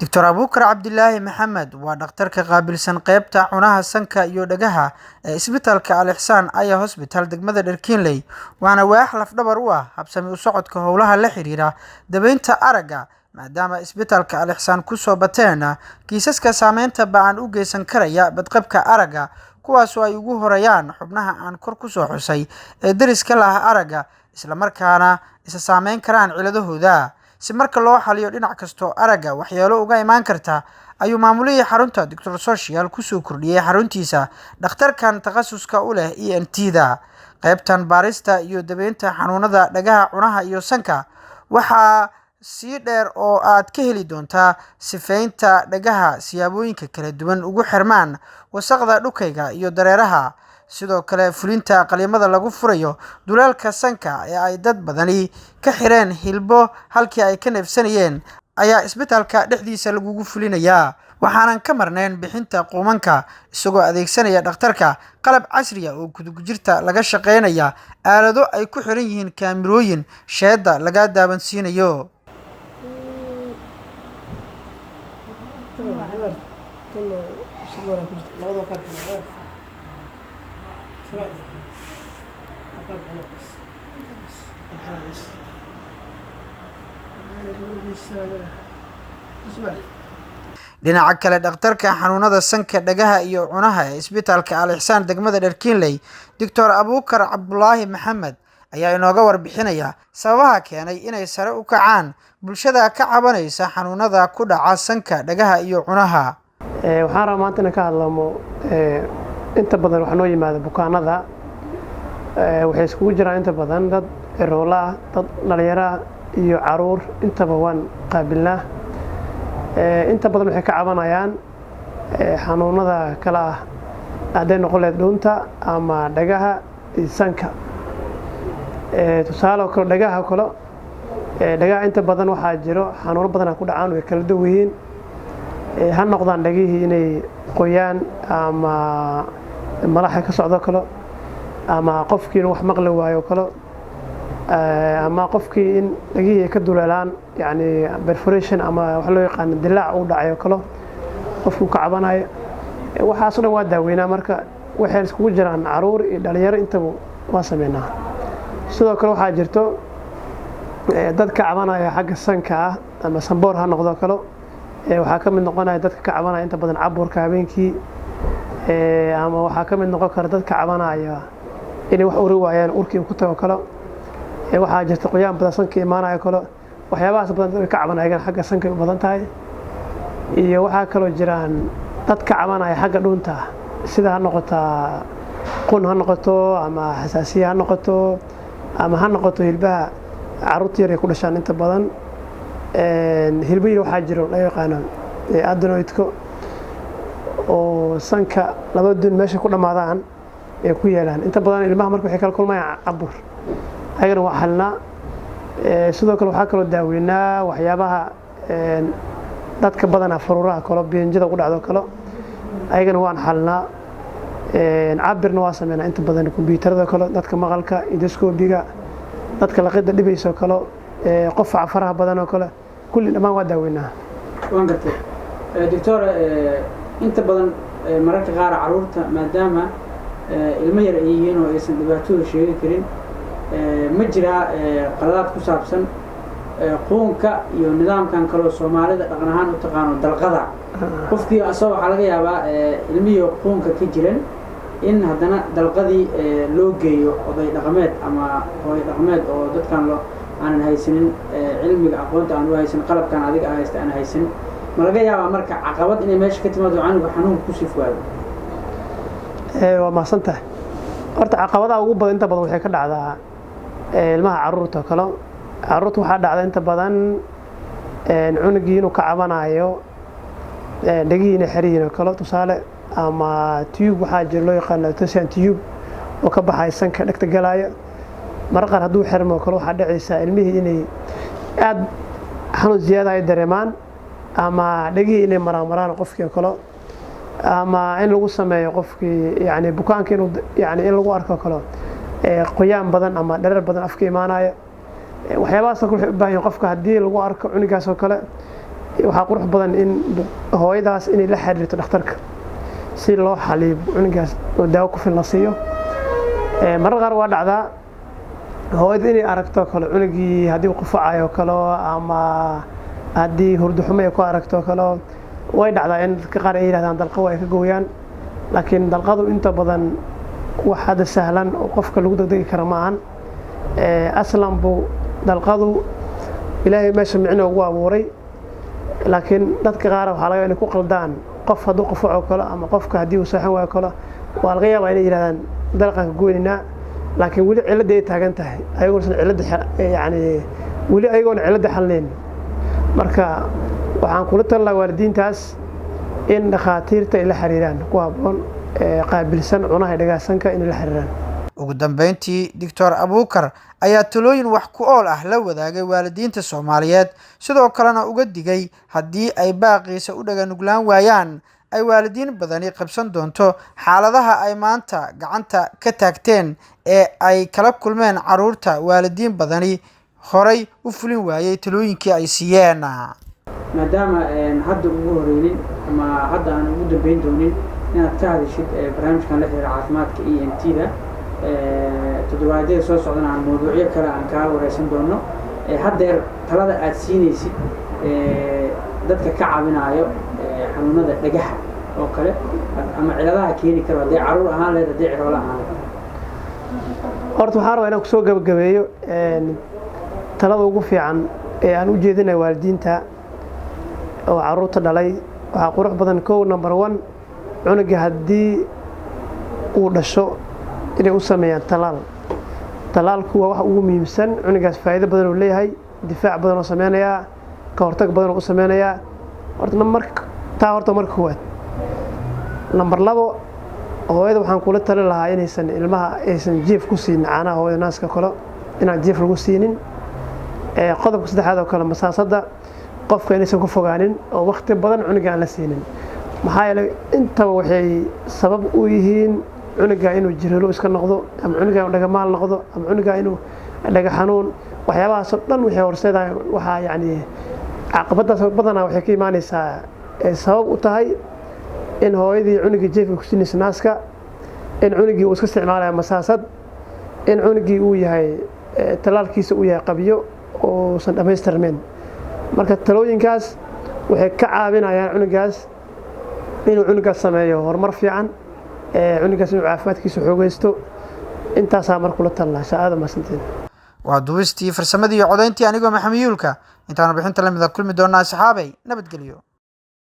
Dr. Abuukar Cabdilaahi Maxamed waa dhakhtarka qaabilsan qaybta cunaha, sanka iyo dhagaha ee isbitaalka Al Ihsan Eye Hospital degmada Dherkinley, waana waax laf-dhabar u ah habsami u socodka howlaha la xiriira daweynta aragga, maadaama isbitaalka Al Ihsan ku soo bateen kiisaska saameynta ba'an u geysan karaya badqabka aragga, kuwaas oo ay ugu horeeyaan xubnaha aan kor ku soo xusay ee deriska la ah aragga, isla markaana isa saameyn karaan ciladahooda. Si marka loo xaliyo dhinac kastoo aragga waxyeelo uga imaan karta, ayuu maamulihii xarunta Dr. Social ku soo kordhiyey xaruntiisa dhakhtarkan takhasuska u leh ENT-da. qaybtan baarista iyo daweynta xanuunada dhagaha, cunaha iyo sanka waxaa si dheer oo aad ka heli doontaa sifeynta dhagaha siyaabooyinka kala duwan ugu xirmaan wasakhda dhukayga iyo dareeraha, sidoo kale fulinta qaliimada lagu furayo duleelka sanka ee ay dad badani ka xireen hilbo halkii ay ka neefsanayeen ayaa isbitaalka dhexdiisa lagugu fulinayaa, waxaanan ka marnayn bixinta quumanka isagoo adeegsanaya dhakhtarka qalab casri ah oo gudub-jirta laga shaqeynaya aalado ay ku xiran yihiin kaamirooyin sheeda laga daawansiinayo. Dhinaca kale, dhakhtarka xanuunada sanka, dhagaha iyo cunaha ee isbitaalka Al Ihsan degmada Dherkinley, Dr. Abuukar Cabdulaahi Maxamed ayaa inooga warbixinaya sababaha keenay inay sare u kacaan bulshada ka cabanaysa xanuunada ku dhaca sanka, dhagaha iyo cunaha. Waxaan rabaa maanta inaan ka hadlamo inta badan waxa noo yimaada bukaanada waxay iskugu jiraan inta badan dad roola ah, dad dhalinyaro ah iyo caruur, intaba waan qaabilnaa. Inta badan waxay ka cabanayaan xanuunada kala ah hadday noqon lahayd dhuunta ama dhagaha iyo sanka. Tusaale kale dhagaha kale, dhagaha inta badan waxaa jiro xanuuno badan ku dhacaan way kala duwan yihiin, ha noqdaan dhagihii inay qoyaan ama malaxa ka socdo kale, ama qofkii inuu wax maqli waayo kale, ama qofkii in dhagihii ka duleelaan yani perforation ama wax loo yaqaan dilaac uu dhacayo kale qofku ka cabanayo. Waxaas oo dhan waa daaweynaa, marka waxay iskugu jiraan caruur iyo dhalinyaro intaba waa sameynaa. Sidoo kale waxaa jirto dad ka cabanaya xagga sanka ah ama sanboor ha noqdo kale, waxaa ka mid noqonaya dadka ka cabanaya inta badan caburka habeenkii, ama waxaa ka mid noqon kara dad ka cabanaya inay wax uri waayaan urkii ku tago kale. Waxaa jirta qoyaan badan sanka imaanaya kale, waxyaabahaas badan dadka ka cabanayaan xagga sanka u badan tahay. Iyo waxaa kaloo jiraan dad ka cabanaya xagga dhuunta, sida ha noqoto qun ha noqoto ama xasaasiye ha noqoto ama ha noqoto hilbaha caruurta yar ay ku dhashaan inta badan. Hilbihi waxaa jiro la yaqaano adenoidka oo sanka laba dun meesha ku dhamaadaan ay ku yeelaan. Inta badan ilmaha marka waxay kala kulmayaan cabur, ayagana waa xalnaa. Sidoo kale waxaa kaloo daaweynaa waxyaabaha dadka badanaa faruuraha kale, biinjada ku dhacdo kale, ayagana waan xalnaa. Cabirna waa sameynaa inta badan kombiyuutarada kale, dadka maqalka, endoscopiga, dadka laqida dhibayso kale, qofa faraha badan oo kale, kulli dhammaan waa daaweynaa. Waan gartay doctor, inta badan mararka qaar caruurta maadaama ilmo yar ay yihiin oo aysan dhibaatooda sheegi karin, ma jiraa qaladaad ku saabsan quunka iyo nidaamkan kaloo Soomaalida dhaqan ahaan u taqaano dalqada. Qofkii asoo waxaa laga yaabaa ilmihii quunka ka jiran in haddana dalqadii loo geeyo oday dhaqameed ama hooyo dhaqameed oo dadkan aanan haysanin cilmiga aqoonta aan u haysan, qalabkan adiga haysta aan haysan. Ma laga yaabaa marka caqabad inay meesha ka timaado canuga xanuunka ku sii fuado? Waa mahadsantahay. Horta caqabadaha ugu badan inta badan waxay ka dhacdaa ilmaha caruurta kale. Caruurta waxaa dhacda inta badan cunugii inuu ka cabanayo dhagihii inay xiriireen kale, tusaale ama tube waxaa jiro loo yaqaan tensor tube oo ka baxay sanka dhagta galaya. Marka qaar hadduu xirmo kale waxaa dhacaysa ilmihii inay aad xanuun ziyaada ay dareemaan, ama dhagihii inay maraan qofkii kale, ama in lagu sameeyo qofkii yani bukaanka inuu yani in lagu arko kale qoyaan badan ama dhareer badan afka imaanaya. Waxyaabahaas waxay u baahan yihiin qofka haddii lagu arko cunugaas oo kale waxaa qurux badan in hooyadaas inay la xiriirto dhakhtarka si loo xaliyo cunugaas oo daawo ku filan la siiyo. Marar qaar waa dhacdaa hooyada inay aragto kale cunugii haddii uu qufacayo kale ama haddii hurdo xumo ay ku aragto kale way dhacdaa in dadka qaar ay yiraahdaan dalqo ay ka gooyaan, laakiin dalqadu inta badan wax hada sahlan oo qofka lagu degdegi karo ma ahan. Aslan buu dalqadu ilaahay meesha micno ugu abuuray, laakiin dadka qaar waxaa laga inay ku qaldaan qof hadduu qufaco kale ama qofka haddii uu saaxan waayo kale waa laga yaabaa inay yiraahdaan dalqan ka goynina, laakiin weli cilada ay taagan tahay ayagoon cilada yani weli ayagoon cilada xalnayn. Marka waxaan kula talinayaa waalidiintaas in dhakhaatiirta ay la xiriiraan ku habboon qaabilsan cunaha dhagaasanka in la xiriiraan. Ugu dambeyntii Dr. Abuukar ayaa talooyin wax ku ool ah la wadaagay waalidiinta Soomaaliyeed, sidoo kalena uga digay haddii ay baaqiisa u dhaga nuglaan waayaan ay waalidiin badani qabsan doonto xaaladaha ay maanta gacanta ka taagteen ee ay kala kulmeen caruurta waalidiin badani horay u fulin waayay talooyinkii ay siiyeen. maadaama hadda ugu horeynin ama hadda aan ugu dambeyn doonin inaad ka hadashid barnaamijkan la xiriira caafimaadka ENT-da toddobaadyada soo socdana aan mawduucyo kale aan kaa wareysan doono. Haddeer talada aad siinaysid dadka ka caawinayo xanuunada dhagaha oo kale ama ciladaha keeni karo haddii caruur ahaan leed haddii ciroolo ahaan leed. Horta waxaan rabaa inaan kusoo gabagabeeyo talada ugu fiican ee aan u jeedinayo waalidiinta oo caruurta dhalay. Waxaa qurux badan kow number 1 cunuga haddii uu dhasho inay u sameeyaan talaal. Talaalku waa wax ugu muhiimsan, cunugaas faa'iido badan uu leeyahay, difaac badan oo sameynaya, ka hortag badan oo u sameynaya. Horta marka koowaad. Number 2 hooyada waxaan kula talin lahaa inaysan ilmaha aysan jiif ku siin caanaha hooyada naaska kale inaan jiif lagu siinin. Qodobka saddexaad oo kale masaasada qofka inaysan ku fogaanin oo waqti badan cunuga aan la siinin, maxaa yeelay intaba waxay sabab u yihiin cunuga inuu jirro iska noqdo ama cunuga inuu dhagamaal noqdo ama cunuga inuu dhaga xanuun. waxyaabahaas oo dhan waxay horseedaan waxa yani caqabadaas badanaa waxay ka imaanaysaa sabab u tahay in hooyadii cunugii jeefka ku siinaysa naaska, in cunugii uu iska isticmaalayo masaasad, in cunugii uu yahay talaalkiisa uu yahay qabyo oo san dhamaystirmeen. Marka talooyinkaas waxay ka caawinayaan cunugaas inuu cunugaas sameeyo horumar fiican, cunugaas inuu caafimaadkiisa xoogaysto. intaasaa markuu la talnaa saacada maasanteed. waa duubistii farsamadii iyo codayntii anigoo Maxamed Yuulka intaanu bixinta la mid ah kulmi doonaa saxaabay nabadgelyo.